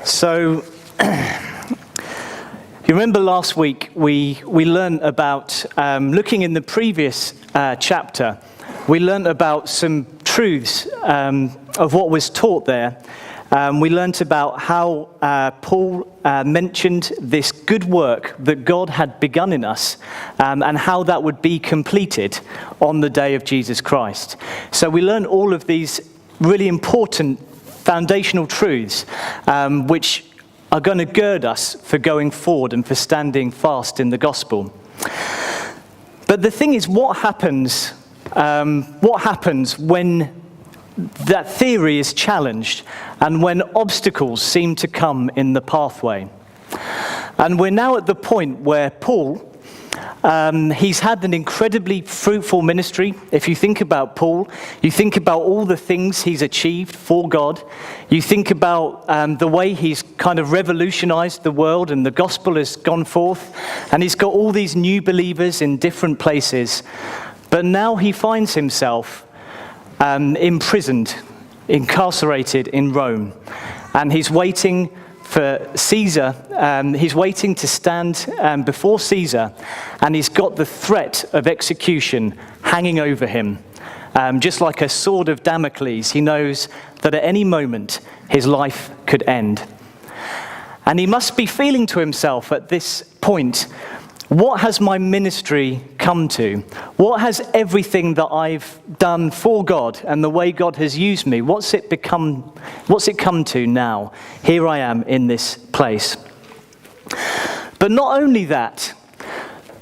So, you remember last week we learned about, looking in the previous chapter, we learned about some truths of what was taught there. We learned about how Paul mentioned this good work that God had begun in us, and how that would be completed on the day of Jesus Christ. So we learned all of these really important foundational truths, which are going to gird us for going forward and for standing fast in the gospel. But the thing is, what happens when that theory is challenged and when obstacles seem to come in the pathway? And we're now at the point where Paul, he's had an incredibly fruitful ministry. If you think about Paul, you think about all the things he's achieved for God. You think about the way he's kind of revolutionized the world and the gospel has gone forth. And he's got all these new believers in different places. But now he finds himself imprisoned, incarcerated in Rome. And he's waiting for Caesar. He's waiting to stand before Caesar, and he's got the threat of execution hanging over him. Just like a sword of Damocles, he knows that at any moment his life could end. And he must be feeling to himself at this point, what has my ministry come to? What has everything that I've done for God and the way God has used me, what's it come to now? Here I am in this place. But not only that,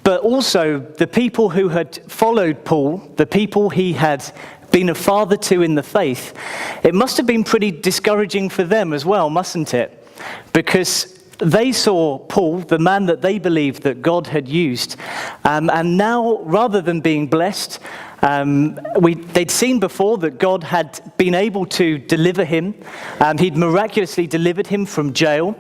but also the people who had followed Paul, the people he had been a father to in the faith, it must have been pretty discouraging for them as well, mustn't it? Because they saw Paul, the man that they believed that God had used, and now, rather than being blessed, they'd seen before that God had been able to deliver him. He'd miraculously delivered him from jail.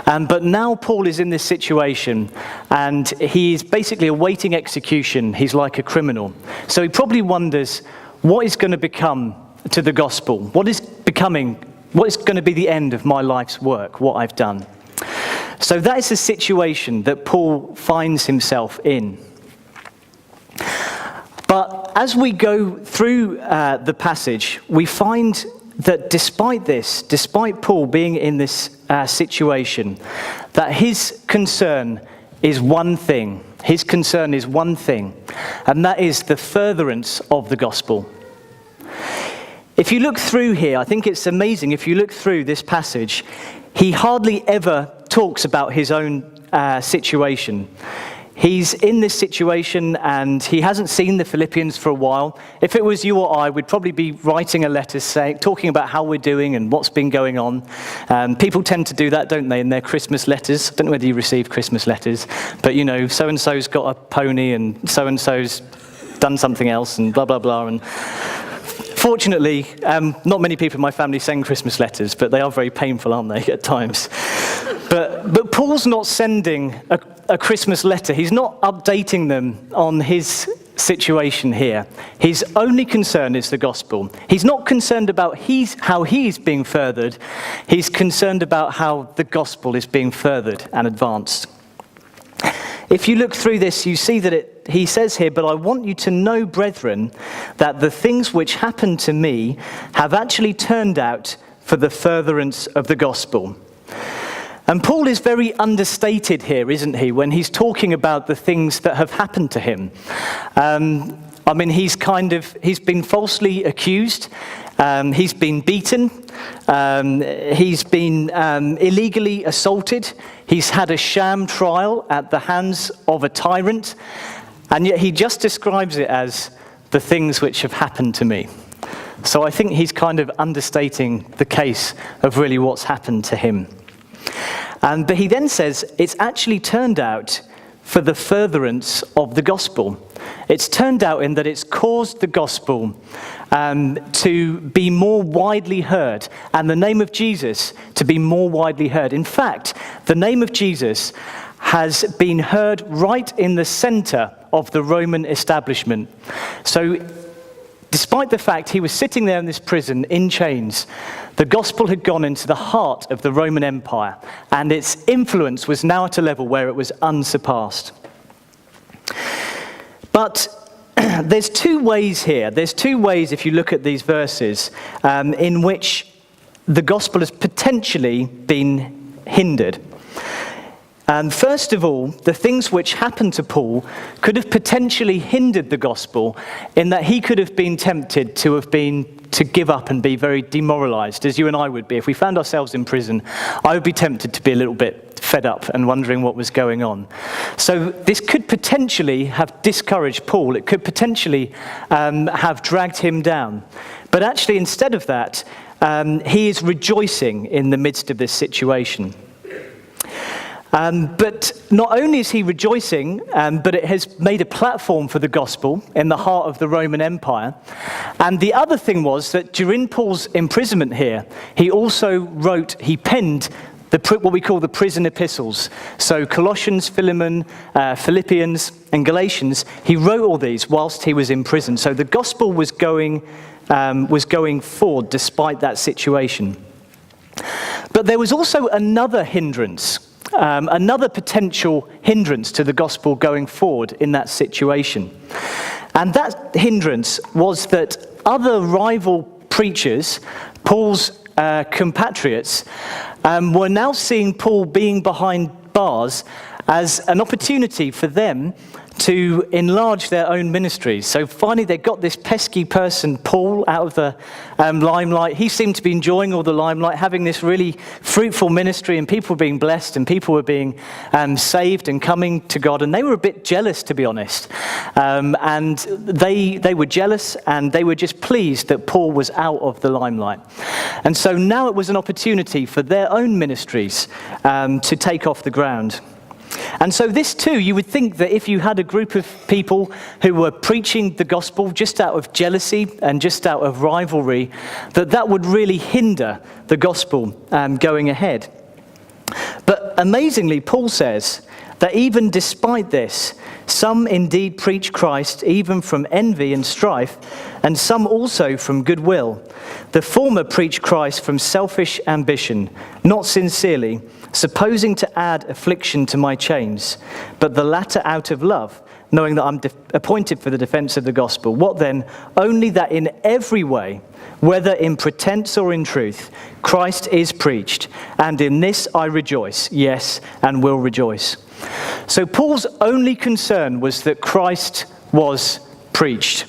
But now Paul is in this situation, and he's basically awaiting execution. He's like a criminal. So he probably wonders, what is going to become to the gospel? What is going to be the end of my life's work, what I've done? So that is the situation that Paul finds himself in. But as we go through the passage, we find that despite Paul being in this situation, that his concern is one thing. His concern is one thing, and that is the furtherance of the gospel. If you look through here, I think it's amazing. If you look through this passage, he hardly ever talks about his own situation. He's in this situation and he hasn't seen the Philippians for a while. If it was you or I, we'd probably be writing a letter talking about how we're doing and what's been going on. People tend to do that, don't they, in their Christmas letters? I don't know whether you receive Christmas letters, but you know, so-and-so's got a pony and so-and-so's done something else and blah, blah, blah. And fortunately, not many people in my family send Christmas letters, but they are very painful, aren't they, at times? But Paul's not sending a Christmas letter. He's not updating them on his situation here. His only concern is the gospel. He's not concerned about how he's being furthered. He's concerned about how the gospel is being furthered and advanced. If you look through this, you see that he says here, "But I want you to know, brethren, that the things which happened to me have actually turned out for the furtherance of the gospel." And Paul is very understated here, isn't he, when he's talking about the things that have happened to him. He's been falsely accused. He's been beaten. He's been illegally assaulted. He's had a sham trial at the hands of a tyrant. And yet he just describes it as the things which have happened to me. So I think he's kind of understating the case of really what's happened to him. But he then says it's actually turned out for the furtherance of the gospel. It's turned out in that it's caused the gospel to be more widely heard, and the name of Jesus to be more widely heard. In fact, the name of Jesus has been heard right in the center of the Roman establishment. So despite the fact he was sitting there in this prison in chains, the gospel had gone into the heart of the Roman Empire, and its influence was now at a level where it was unsurpassed. But there's two ways here. There's two ways, if you look at these verses, in which the gospel has potentially been hindered. First of all, the things which happened to Paul could have potentially hindered the gospel in that he could have been tempted to give up and be very demoralized, as you and I would be. If we found ourselves in prison, I would be tempted to be a little bit fed up and wondering what was going on. So this could potentially have discouraged Paul. It could potentially have dragged him down. But actually, instead of that, he is rejoicing in the midst of this situation. But not only is he rejoicing, but it has made a platform for the gospel in the heart of the Roman Empire. And the other thing was that during Paul's imprisonment here, he penned what we call the prison epistles. So Colossians, Philemon, Philippians, and Galatians, he wrote all these whilst he was in prison. So the gospel was going forward despite that situation. But there was also another hindrance. Another potential hindrance to the gospel going forward in that situation. And that hindrance was that other rival preachers, Paul's compatriots, were now seeing Paul being behind bars as an opportunity for them to enlarge their own ministries. So finally they got this pesky person, Paul, out of the limelight. He seemed to be enjoying all the limelight, having this really fruitful ministry, and people were being blessed, and people were being saved and coming to God. And they were a bit jealous, to be honest. And they were jealous, and they were just pleased that Paul was out of the limelight. And so now it was an opportunity for their own ministries to take off the ground. And so this too, you would think that if you had a group of people who were preaching the gospel just out of jealousy and just out of rivalry, that would really hinder the gospel going ahead. But amazingly, Paul says that even despite this, some indeed preach Christ even from envy and strife, and some also from goodwill. The former preach Christ from selfish ambition, not sincerely, supposing to add affliction to my chains, but the latter out of love, knowing that I'm appointed for the defense of the gospel. What then? Only that in every way, whether in pretense or in truth, Christ is preached, and in this I rejoice, yes, and will rejoice. So Paul's only concern was that Christ was preached.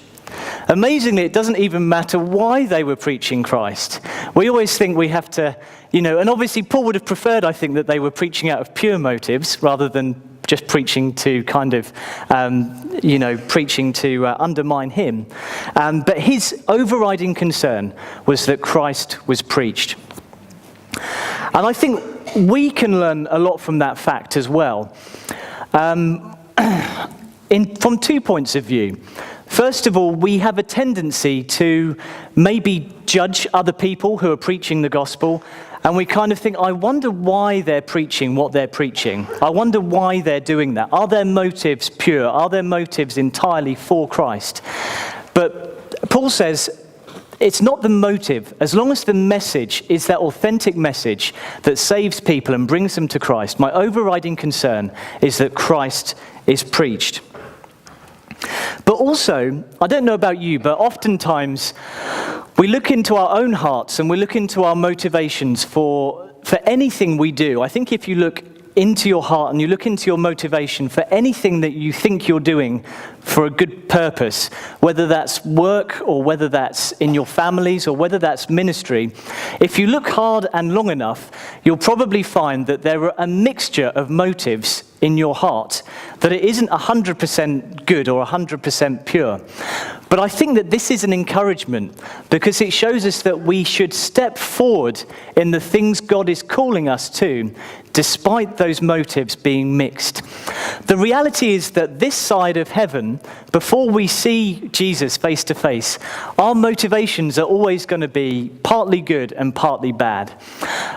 Amazingly, it doesn't even matter why they were preaching Christ. We always think we have to, and obviously Paul would have preferred, I think, that they were preaching out of pure motives rather than just preaching to preaching to undermine him. But his overriding concern was that Christ was preached. And I think we can learn a lot from that fact as well, from 2 points of view. First of all, we have a tendency to maybe judge other people who are preaching the gospel, and we kind of think, I wonder why they're preaching what they're preaching. I wonder why they're doing that. Are their motives pure? Are their motives entirely for Christ? But Paul says, it's not the motive. As long as the message is that authentic message that saves people and brings them to Christ, my overriding concern is that Christ is preached. But also, I don't know about you, but oftentimes we look into our own hearts and we look into our motivations for anything we do. I think if you look into your heart and you look into your motivation for anything that you think you're doing for a good purpose, whether that's work or whether that's in your families or whether that's ministry, if you look hard and long enough, you'll probably find that there are a mixture of motives in your heart, that it isn't 100% good or 100% pure. But I think that this is an encouragement because it shows us that we should step forward in the things God is calling us to, despite those motives being mixed. The reality is that this side of heaven, before we see Jesus face to face, our motivations are always going to be partly good and partly bad.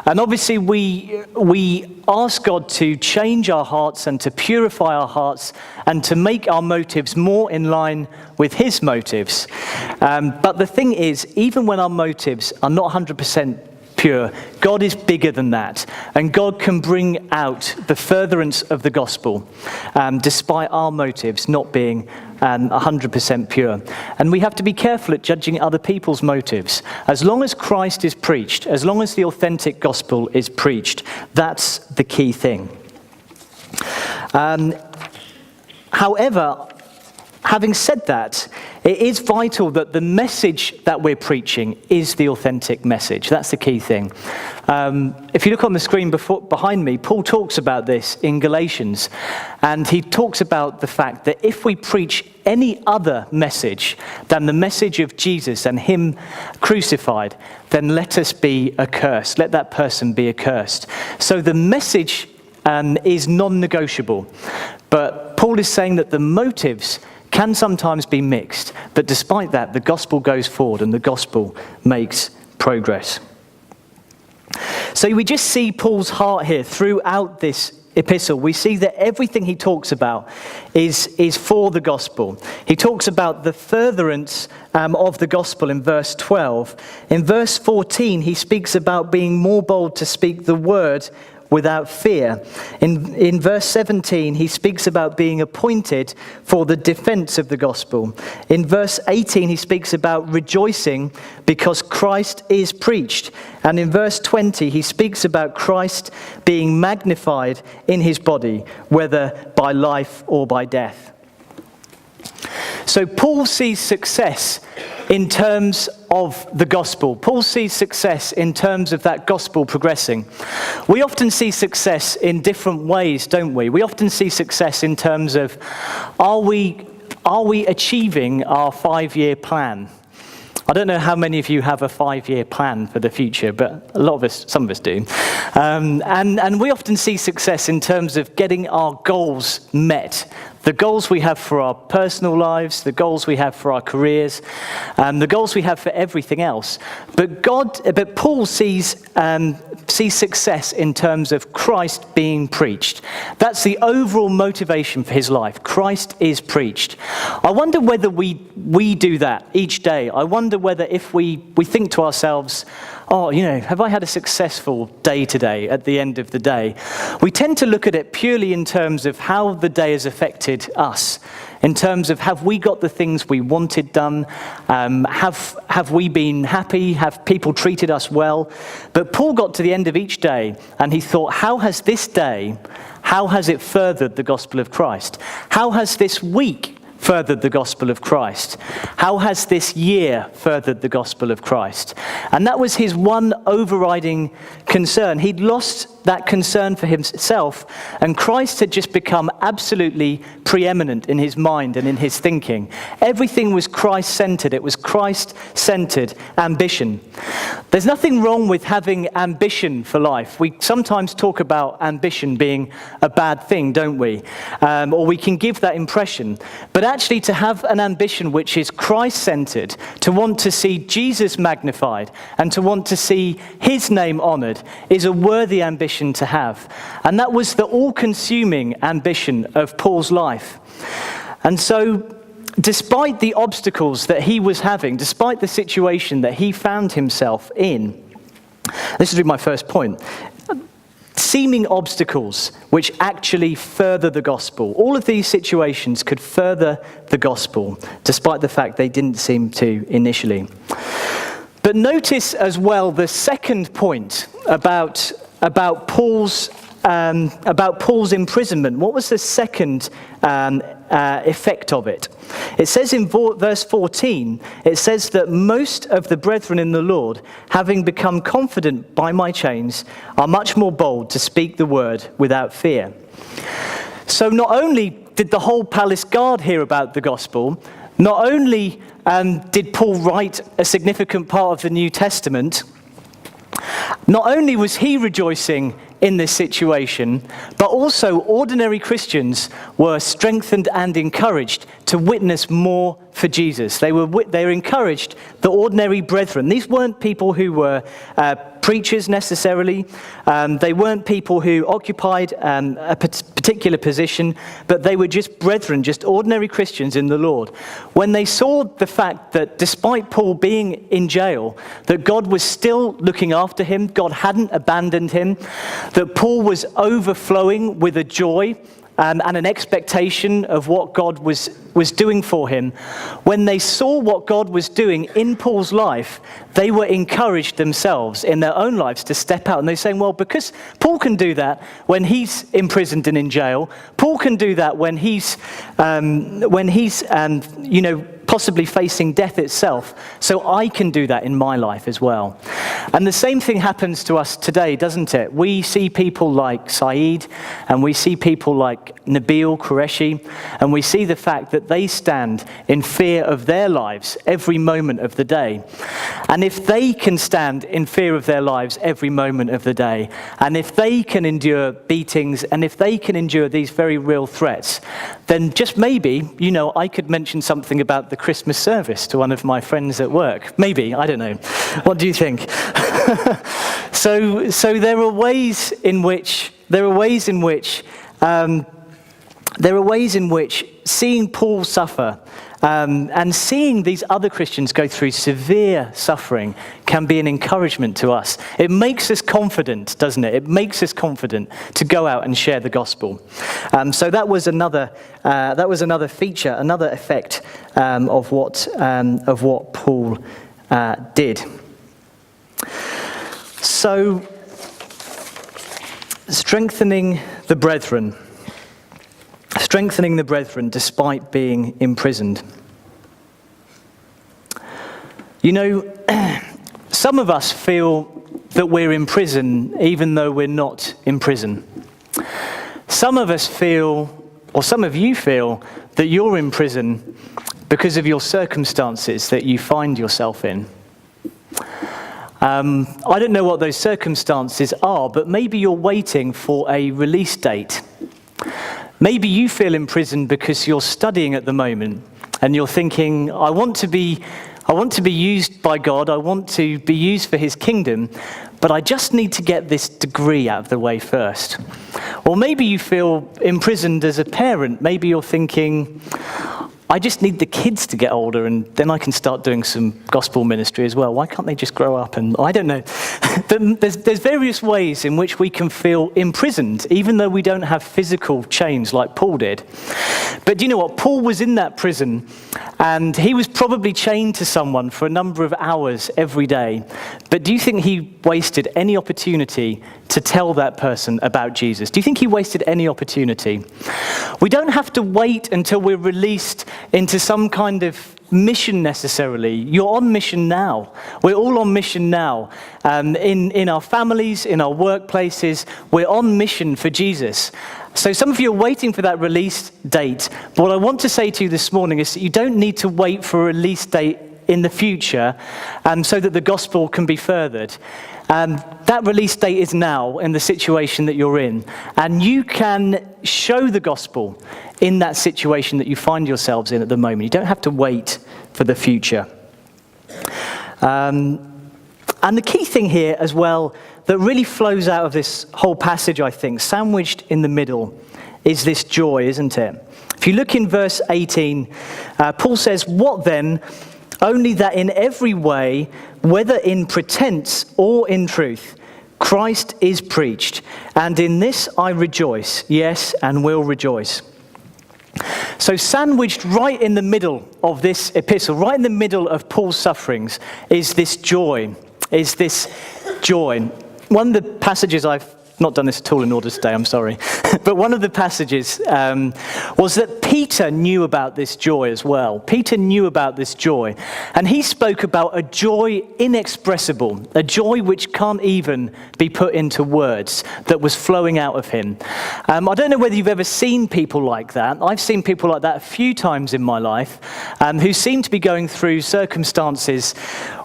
And obviously we ask God to change our hearts and to purify our hearts and to make our motives more in line with his motives. But the thing is, even when our motives are not 100% pure, God is bigger than that, and God can bring out the furtherance of the gospel despite our motives not being 100% pure. And we have to be careful at judging other people's motives. As long as Christ is preached, as long as the authentic gospel is preached, that's the key thing. However, having said that, it is vital that the message that we're preaching is the authentic message. That's the key thing. If you look on the screen behind me, Paul talks about this in Galatians, and he talks about the fact that if we preach any other message than the message of Jesus and him crucified, then let us be accursed. Let that person be accursed. So the message is non-negotiable. But Paul is saying that the motives can sometimes be mixed, but despite that, the gospel goes forward and the gospel makes progress. So we just see Paul's heart here throughout this epistle. We see that everything he talks about is for the gospel. He talks about the furtherance of the gospel in verse 12. In verse 14, he speaks about being more bold to speak the word without fear. In verse 17, he speaks about being appointed for the defense of the gospel. In verse 18, he speaks about rejoicing because Christ is preached. And in verse 20, he speaks about Christ being magnified in his body, whether by life or by death. So Paul sees success in terms of the gospel. Paul sees success in terms of that gospel progressing. We often see success in different ways, don't we? We often see success in terms of, are we achieving our 5-year plan? I don't know how many of you have a 5-year plan for the future, but a lot of us, some of us do. And we often see success in terms of getting our goals met. The goals we have for our personal lives, the goals we have for our careers, the goals we have for everything else. But Paul sees success in terms of Christ being preached. That's the overall motivation for his life. Christ is preached. I wonder whether we do that each day. I wonder whether if we think to ourselves, oh, have I had a successful day today at the end of the day? We tend to look at it purely in terms of how the day has affected us, in terms of have we got the things we wanted done, have we been happy, have people treated us well? But Paul got to the end of each day and he thought, how has it furthered the gospel of Christ? How has this week furthered the gospel of Christ? How has this year furthered the gospel of Christ? And that was his one overriding concern. He'd lost that concern for himself, and Christ had just become absolutely preeminent in his mind and in his thinking. Everything was Christ-centered. It was Christ-centered ambition. There's nothing wrong with having ambition for life. We sometimes talk about ambition being a bad thing, don't we? Or we can give that impression. But actually to have an ambition which is Christ-centered, to want to see Jesus magnified and to want to see his name honored is a worthy ambition to have. And that was the all-consuming ambition of Paul's life. And so, despite the obstacles that he was having, despite the situation that he found himself in, this is my first point, seeming obstacles which actually further the gospel. All of these situations could further the gospel, despite the fact they didn't seem to initially. But notice as well the second point about Paul's imprisonment. What was the second effect of it? It says in verse 14, it says that most of the brethren in the Lord, having become confident by my chains, are much more bold to speak the word without fear. So not only did the whole palace guard hear about the gospel, not only did Paul write a significant part of the New Testament, not only was he rejoicing in this situation, but also ordinary Christians were strengthened and encouraged to witness more for Jesus. They were encouraged, the ordinary brethren. These weren't people who were preachers necessarily. They weren't people who occupied a particular position, but they were just brethren, just ordinary Christians in the Lord. When they saw the fact that despite Paul being in jail, that God was still looking after him, God hadn't abandoned him, that Paul was overflowing with a joy and an expectation of what God was doing for him. When they saw what God was doing in Paul's life, they were encouraged themselves in their own lives to step out. And they're saying, well, because Paul can do that when he's imprisoned and in jail, Paul can do that when he's possibly facing death itself, so I can do that in my life as well. And the same thing happens to us today, doesn't it? We see people like Saeed, and we see people like Nabil Qureshi, and we see the fact that they stand in fear of their lives every moment of the day. And if they can stand in fear of their lives every moment of the day, and if they can endure beatings, and if they can endure these very real threats, then just maybe, I could mention something about the Christmas service to one of my friends at work. Maybe, I don't know. What do you think? So there are ways in which seeing Paul suffer and seeing these other Christians go through severe suffering can be an encouragement to us. It makes us confident, doesn't it? It makes us confident to go out and share the gospel. So that was another feature, another effect of what Paul did. So, strengthening the brethren despite being imprisoned. Some of us feel that we're in prison even though we're not in prison. Some of us feel, or some of you feel, that you're in prison because of your circumstances that you find yourself in. I don't know what those circumstances are, but maybe you're waiting for a release date. Maybe you feel imprisoned because you're studying at the moment and you're thinking, I want to be used by God, I want to be used for his kingdom, but I just need to get this degree out of the way first. Or maybe you feel imprisoned as a parent. Maybe you're thinking, I just need the kids to get older and then I can start doing some gospel ministry as well. Why can't they just grow up? And I don't know. There's various ways in which we can feel imprisoned, even though we don't have physical chains like Paul did. But do you know what? Paul was in that prison and he was probably chained to someone for a number of hours every day. But do you think he wasted any opportunity to tell that person about Jesus? Do you think he wasted any opportunity? We don't have to wait until we're released into some kind of mission necessarily. You're on mission now. We're all on mission now. In our families, in our workplaces, we're on mission for Jesus. So some of you are waiting for that release date. But what I want to say to you this morning is that you don't need to wait for a release date in the future so that the gospel can be furthered. That release date is now in the situation that you're in. And you can show the gospel in that situation that you find yourselves in at the moment. You don't have to wait for the future. And the key thing here as well that really flows out of this whole passage, I think, sandwiched in the middle, is this joy, isn't it? If you look in verse 18, Paul says, "What then? Only that in every way, whether in pretense or in truth, Christ is preached, and in this I rejoice, yes, and will rejoice." So sandwiched right in the middle of this epistle, right in the middle of Paul's sufferings, is this joy. One of the passages, I've not done this at all in order today, I'm sorry, but one of the passages was that Peter knew about this joy as well. Peter knew about this joy, and he spoke about a joy inexpressible, a joy which can't even be put into words, that was flowing out of him. I don't know whether you've ever seen people like that. I've seen people like that a few times in my life who seem to be going through circumstances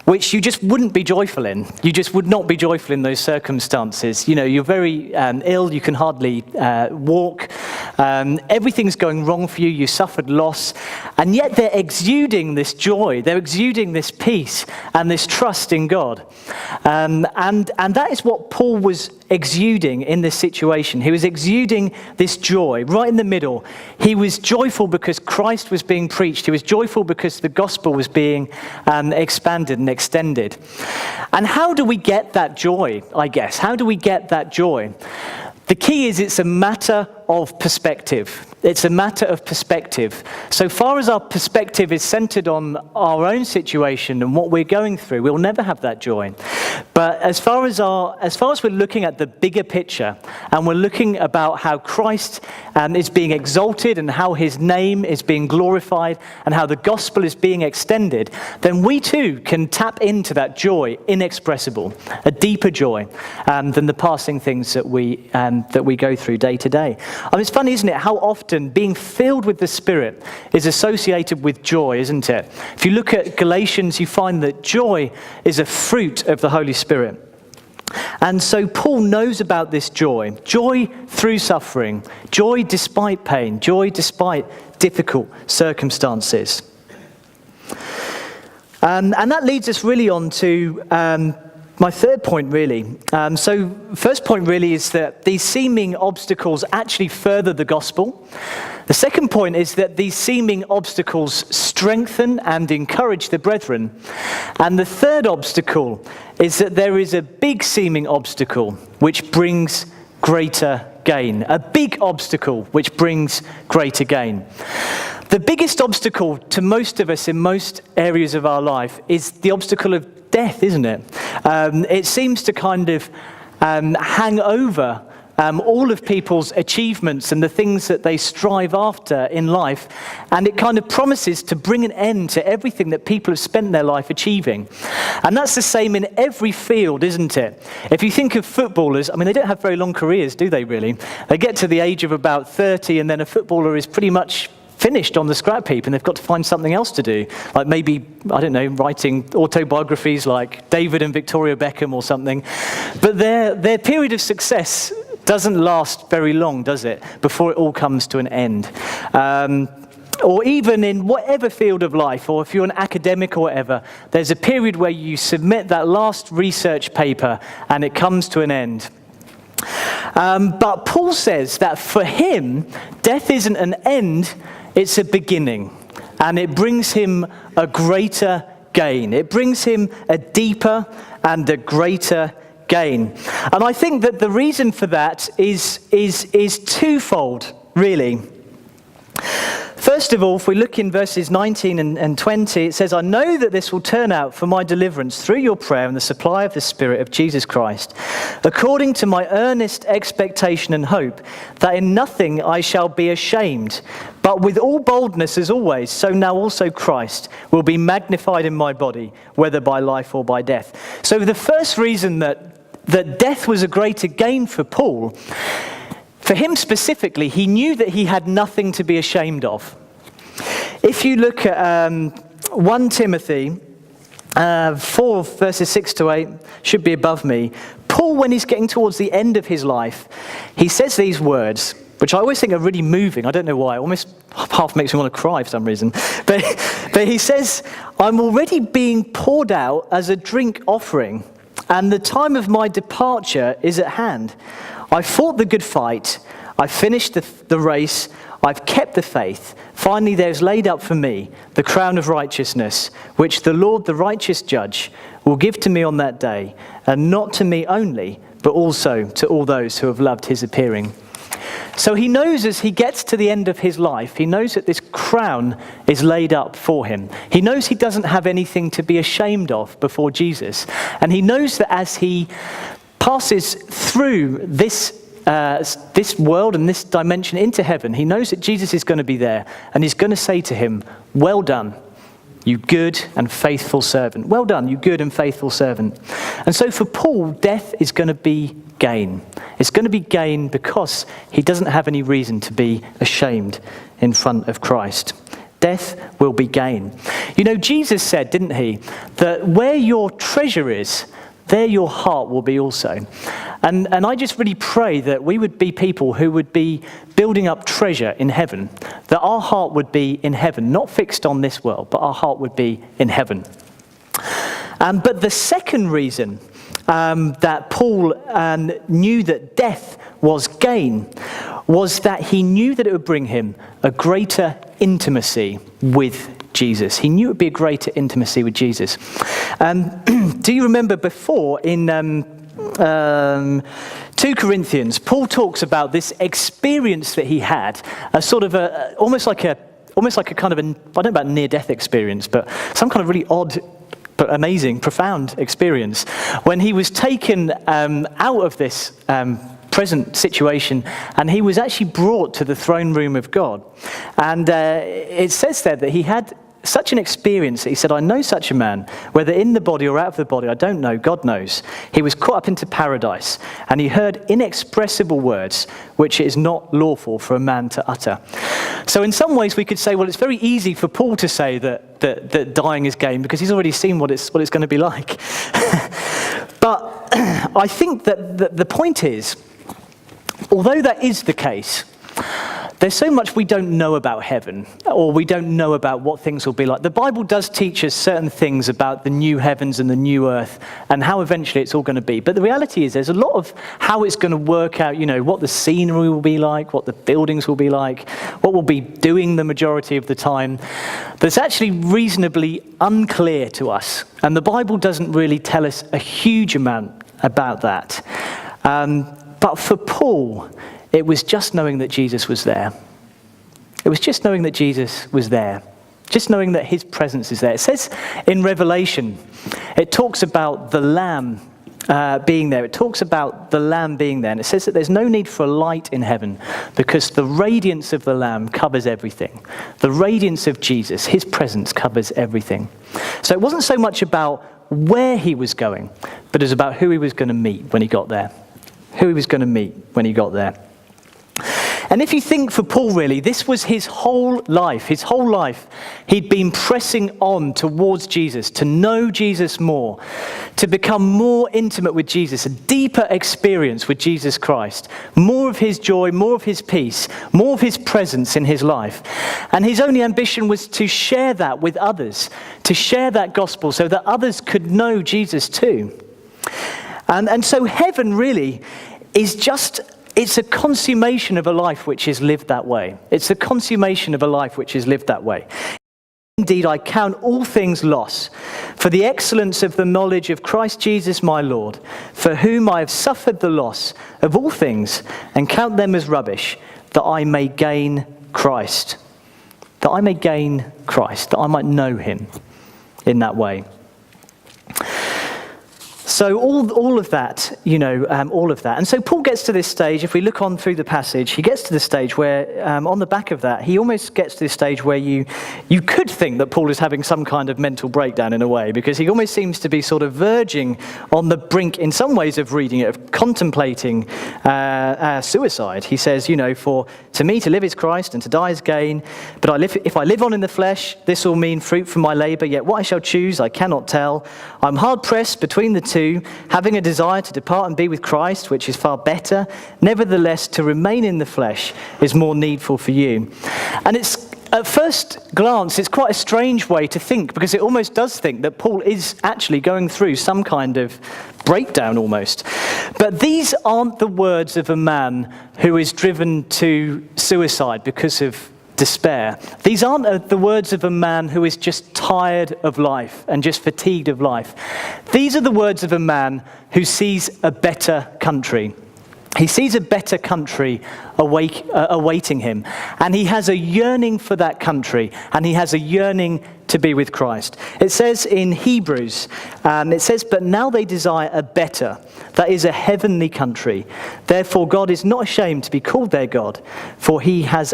which you just wouldn't be joyful in. You just would not be joyful in those circumstances. You know, you're very ill, you can hardly walk, everything's going wrong for you, you suffered loss, and yet they're exuding this joy, they're exuding this peace and this trust in God. And that is what Paul was exuding in this situation. He was exuding this joy right in the middle. He was joyful because Christ was being preached. He was joyful because the gospel was being expanded and extended. And how do we get that joy, I guess? How do we get that joy? The key is it's a matter of perspective. It's a matter of perspective. So far as our perspective is centered on our own situation and what we're going through, we'll never have that joy. But as far as we're looking at the bigger picture, and we're looking about how Christ is being exalted and how his name is being glorified and how the gospel is being extended, then we too can tap into that joy inexpressible, a deeper joy than the passing things that we go through day to day. I mean, it's funny, isn't it, how often being filled with the Spirit is associated with joy, isn't it? If you look at Galatians, you find that joy is a fruit of the Holy Spirit. And so Paul knows about this joy through suffering, joy despite pain, joy despite difficult circumstances. And that leads us really on to my third point, really. So first point really is that these seeming obstacles actually further the gospel. The second point is that these seeming obstacles strengthen and encourage the brethren. And the third obstacle is that there is a big seeming obstacle which brings greater gain. A big obstacle which brings greater gain. The biggest obstacle to most of us in most areas of our life is the obstacle of death, isn't it? It seems to kind of hang over all of people's achievements and the things that they strive after in life, and it kind of promises to bring an end to everything that people have spent their life achieving. And that's the same in every field, isn't it? If you think of footballers, I mean, they don't have very long careers, do they really? They get to the age of about 30 and then a footballer is pretty much finished on the scrap heap and they've got to find something else to do. Like maybe, I don't know, writing autobiographies like David and Victoria Beckham or something. But their period of success doesn't last very long, does it? Before it all comes to an end. Or even in whatever field of life, or if you're an academic or whatever, there's a period where you submit that last research paper and it comes to an end. But Paul says that for him, death isn't an end, it's a beginning. And it brings him a greater gain. It brings him a deeper and a greater gain. And I think that the reason for that is twofold, really. First of all, if we look in verses 19 and 20, it says, I know that this will turn out for my deliverance through your prayer and the supply of the Spirit of Jesus Christ, according to my earnest expectation and hope, that in nothing I shall be ashamed, but with all boldness as always, so now also Christ will be magnified in my body, whether by life or by death. So the first reason that death was a greater gain for Paul, for him specifically, he knew that he had nothing to be ashamed of. If you look at 1 Timothy 4 verses 6 to 8, should be above me, Paul, when he's getting towards the end of his life, he says these words, which I always think are really moving. I don't know why. It almost half makes me want to cry for some reason. But he says, I'm already being poured out as a drink offering, and the time of my departure is at hand. I fought the good fight, I finished the race, I've kept the faith. Finally there's laid up for me the crown of righteousness, which the Lord, the righteous judge, will give to me on that day, and not to me only, but also to all those who have loved his appearing. So he knows as he gets to the end of his life, he knows that this crown is laid up for him. He knows he doesn't have anything to be ashamed of before Jesus. And he knows that as he passes through this world and this dimension into heaven, he knows that Jesus is going to be there and he's going to say to him, well done, you good and faithful servant. Well done, you good and faithful servant. And so for Paul, death is going to be gain. It's going to be gain because he doesn't have any reason to be ashamed in front of Christ. death will be gain. You know, Jesus said, didn't he, that where your treasure is, there your heart will be also. And I just really pray that we would be people who would be building up treasure in heaven, that our heart would be in heaven, not fixed on this world, but our heart would be in heaven. But the second reason that Paul knew that death was gain was that he knew that it would bring him a greater intimacy with Jesus. He knew it would be a greater intimacy with Jesus. Do you remember before in 2 Corinthians, Paul talks about this experience that he had, a sort of almost like a kind of I don't know about near-death experience, but some kind of really odd but amazing, profound experience when he was taken out of this present situation, and he was actually brought to the throne room of God. And it says there that he had such an experience that he said, I know such a man, whether in the body or out of the body, I don't know, God knows. He was caught up into paradise, and he heard inexpressible words, which it is not lawful for a man to utter. So in some ways we could say, well, it's very easy for Paul to say that dying is gain, because he's already seen what it's going to be like. But I think that the point is, although that is the case, there's so much we don't know about heaven, or we don't know about what things will be like. The Bible does teach us certain things about the new heavens and the new earth and how eventually it's all going to be. But the reality is there's a lot of how it's going to work out, you know, what the scenery will be like, what the buildings will be like, what we'll be doing the majority of the time. That's actually reasonably unclear to us. And the Bible doesn't really tell us a huge amount about that. But for Paul, it was just knowing that Jesus was there. It was just knowing that Jesus was there. Just knowing that his presence is there. It says in Revelation, it talks about the Lamb being there. It talks about the Lamb being there. And it says that there's no need for a light in heaven because the radiance of the Lamb covers everything. The radiance of Jesus, his presence covers everything. So it wasn't so much about where he was going, but it was about who he was going to meet when he got there. Who he was going to meet when he got there. And if you think for Paul, really, this was his whole life. His whole life, he'd been pressing on towards Jesus, to know Jesus more, to become more intimate with Jesus, a deeper experience with Jesus Christ, more of his joy, more of his peace, more of his presence in his life. And his only ambition was to share that with others, to share that gospel so that others could know Jesus too. And so heaven really is just... it's a consummation of a life which is lived that way. It's a consummation of a life which is lived that way. Indeed, I count all things loss for the excellence of the knowledge of Christ Jesus my Lord, for whom I have suffered the loss of all things and count them as rubbish, that I may gain Christ. That I may gain Christ, that I might know him in that way. So all of that, all of that. And so Paul gets to this stage, if we look on through the passage, he gets to the stage where, on the back of that, he almost gets to this stage where you could think that Paul is having some kind of mental breakdown in a way, because he almost seems to be sort of verging on the brink, in some ways of reading it, of contemplating suicide. He says, for to me to live is Christ and to die is gain, but if I live on in the flesh, this will mean fruit from my labor, yet what I shall choose I cannot tell. I'm hard pressed between the two, having a desire to depart and be with Christ, which is far better. Nevertheless, to remain in the flesh is more needful for you. And it's, at first glance, it's quite a strange way to think, because it almost does think that Paul is actually going through some kind of breakdown almost. But these aren't the words of a man who is driven to suicide because of despair. These aren't the words of a man who is just tired of life and just fatigued of life. These are the words of a man who sees a better country. He sees a better country awaiting him, and he has a yearning for that country, and he has a yearning to be with Christ. It says in Hebrews, but now they desire a better, that is a heavenly country. Therefore God is not ashamed to be called their God, for he has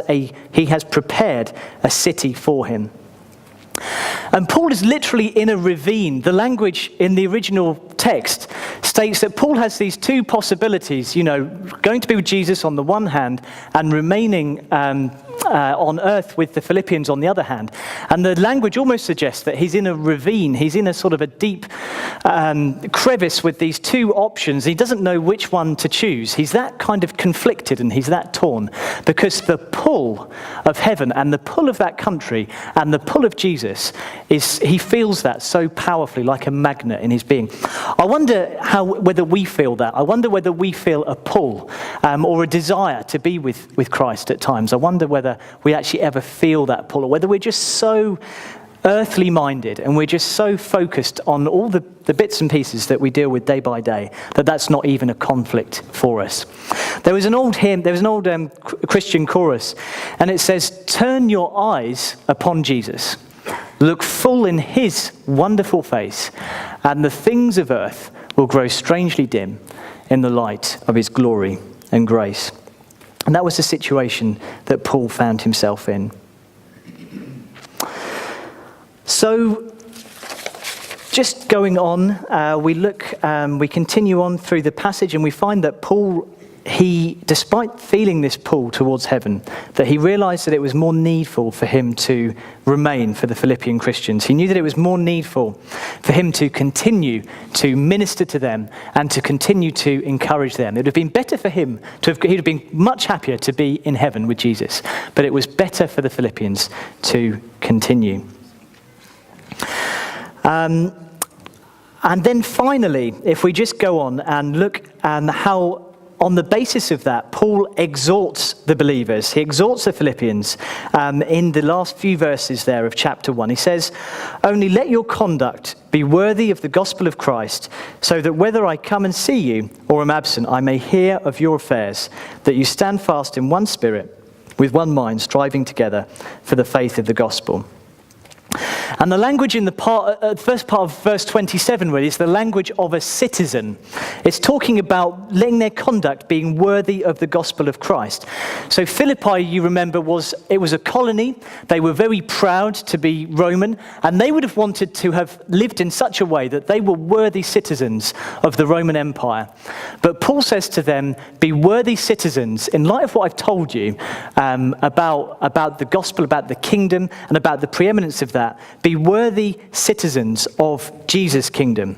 prepared a city for him. And Paul is literally in a ravine. The language in the original text states that Paul has these two possibilities, going to be with Jesus on the one hand and remaining on earth with the Philippians on the other hand. And the language almost suggests that he's in a ravine, he's in a sort of a deep crevice with these two options. He doesn't know which one to choose. He's that kind of conflicted and he's that torn because the pull of heaven and the pull of that country and the pull of Jesus he feels that so powerfully like a magnet in his being. I wonder whether we feel that. I wonder whether we feel a pull or a desire to be with Christ at times. I wonder whether we actually ever feel that pull or whether we're just so earthly minded and we're just so focused on all the bits and pieces that we deal with day by day that's not even a conflict for us. There was an old hymn, there was an old Christian chorus, and it says, "Turn your eyes upon Jesus, look full in his wonderful face, and the things of earth will grow strangely dim in the light of his glory and grace." And that was the situation that Paul found himself in. So, just going on, we continue on through the passage, and we find that Paul, despite feeling this pull towards heaven, that he realized that it was more needful for him to remain for the Philippian Christians. He knew that it was more needful for him to continue to minister to them and to continue to encourage them. It would have been better for him he'd have been much happier to be in heaven with Jesus, but it was better for the Philippians to continue. And then finally, if we just go on and look at how, on the basis of that, Paul exhorts the believers. He exhorts the Philippians in the last few verses there of chapter 1. He says, "Only let your conduct be worthy of the gospel of Christ, so that whether I come and see you or am absent, I may hear of your affairs, that you stand fast in one spirit, with one mind, striving together for the faith of the gospel." And the language in the first part of verse 27 really is the language of a citizen. It's talking about letting their conduct being worthy of the gospel of Christ. So Philippi, you remember, was a colony. They were very proud to be Roman, and they would have wanted to have lived in such a way that they were worthy citizens of the Roman Empire. But Paul says to them, be worthy citizens, in light of what I've told you about the gospel, about the kingdom, and about the preeminence of that. Be worthy citizens of Jesus' kingdom.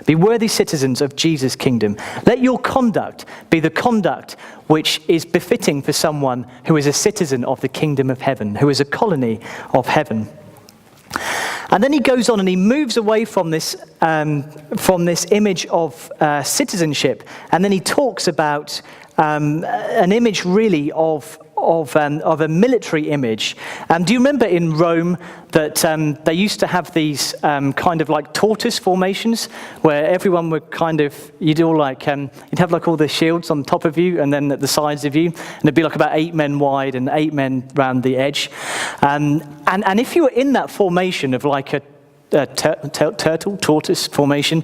Be worthy citizens of Jesus' kingdom. Let your conduct be the conduct which is befitting for someone who is a citizen of the kingdom of heaven, who is a colony of heaven. And then he goes on and he moves away from this image of citizenship, and then he talks about an image really of a military image. Do you remember in Rome that they used to have these kind of like tortoise formations where everyone would kind of, you'd have like all the shields on top of you and then at the sides of you, and it'd be like about 8 men wide and 8 men round the edge. And if you were in that formation of like a tortoise formation,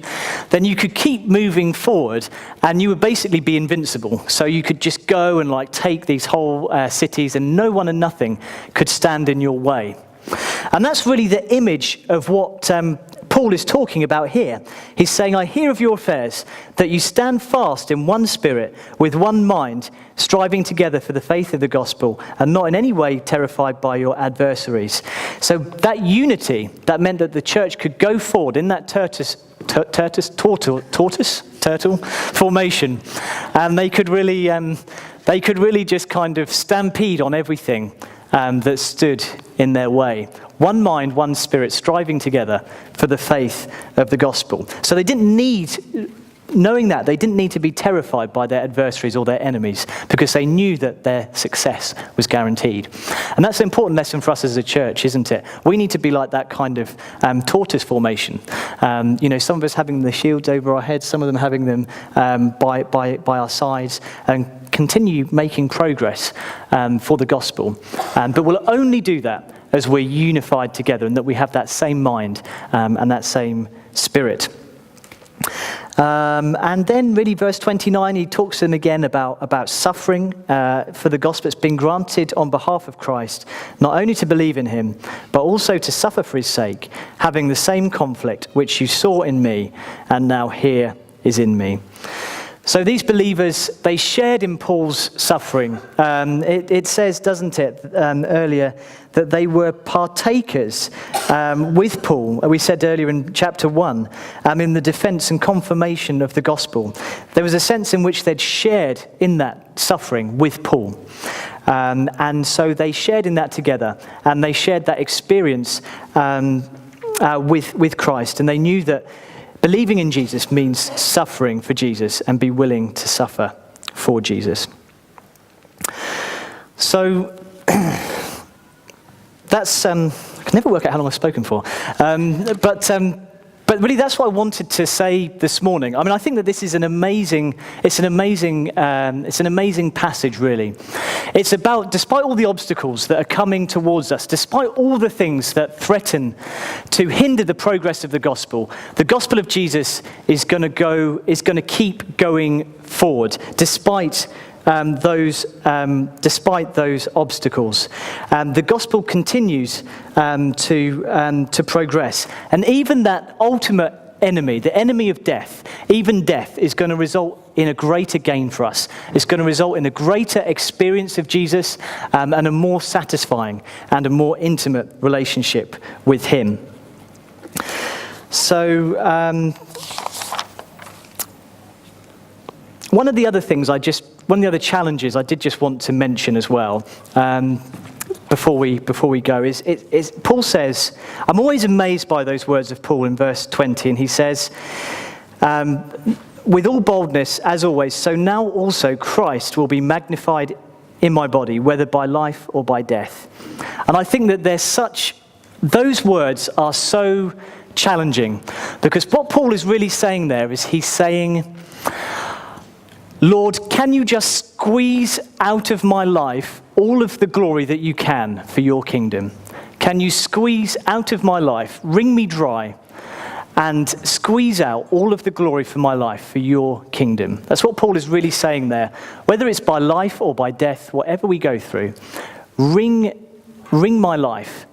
then you could keep moving forward and you would basically be invincible. So you could just go and like take these whole cities and no one and nothing could stand in your way. And that's really the image of what Paul is talking about here. He's saying, I hear of your affairs, that you stand fast in one spirit, with one mind, striving together for the faith of the gospel, and not in any way terrified by your adversaries. So that unity, that meant that the church could go forward in that turtle formation, and they could really just kind of stampede on everything that stood in their way. One mind, one spirit, striving together for the faith of the gospel. So they didn't need, knowing that, they didn't need to be terrified by their adversaries or their enemies, because they knew that their success was guaranteed. And that's an important lesson for us as a church, isn't it? We need to be like that kind of tortoise formation. Some of us having the shields over our heads, some of them having them by our sides, and continue making progress for the gospel. But we'll only do that as we're unified together and that we have that same mind and that same spirit. And then really verse 29, he talks then again about suffering for the gospel. It's been granted on behalf of Christ, not only to believe in him, but also to suffer for his sake, having the same conflict which you saw in me and now here is in me. So these believers, they shared in Paul's suffering. It says, doesn't it, earlier, that they were partakers with Paul. We said earlier in chapter 1, in the defense and confirmation of the gospel. There was a sense in which they'd shared in that suffering with Paul. And so they shared in that together, and they shared that experience with Christ. And they knew that believing in Jesus means suffering for Jesus and be willing to suffer for Jesus. So that's, I can never work out how long I've spoken for. But really that's what I wanted to say this morning. I mean, I think that this is an amazing passage, really. It's about, despite all the obstacles that are coming towards us, despite all the things that threaten to hinder the progress of the gospel of Jesus is going to keep going forward, despite those obstacles. The gospel continues to progress. And even that ultimate enemy, the enemy of death, even death, is going to result in a greater gain for us. It's going to result in a greater experience of Jesus and a more satisfying and a more intimate relationship with him. So one of the other challenges I did just want to mention as well, before we go, is Paul says, I'm always amazed by those words of Paul in verse 20, and he says, with all boldness, as always, so now also Christ will be magnified in my body, whether by life or by death. And I think that those words are so challenging, because what Paul is really saying there is he's saying, Lord, can you just squeeze out of my life all of the glory that you can for your kingdom? Can you squeeze out of my life, wring me dry, and squeeze out all of the glory for my life for your kingdom? That's what Paul is really saying there. Whether it's by life or by death, whatever we go through, wring my life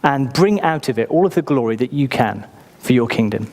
and bring out of it all of the glory that you can for your kingdom.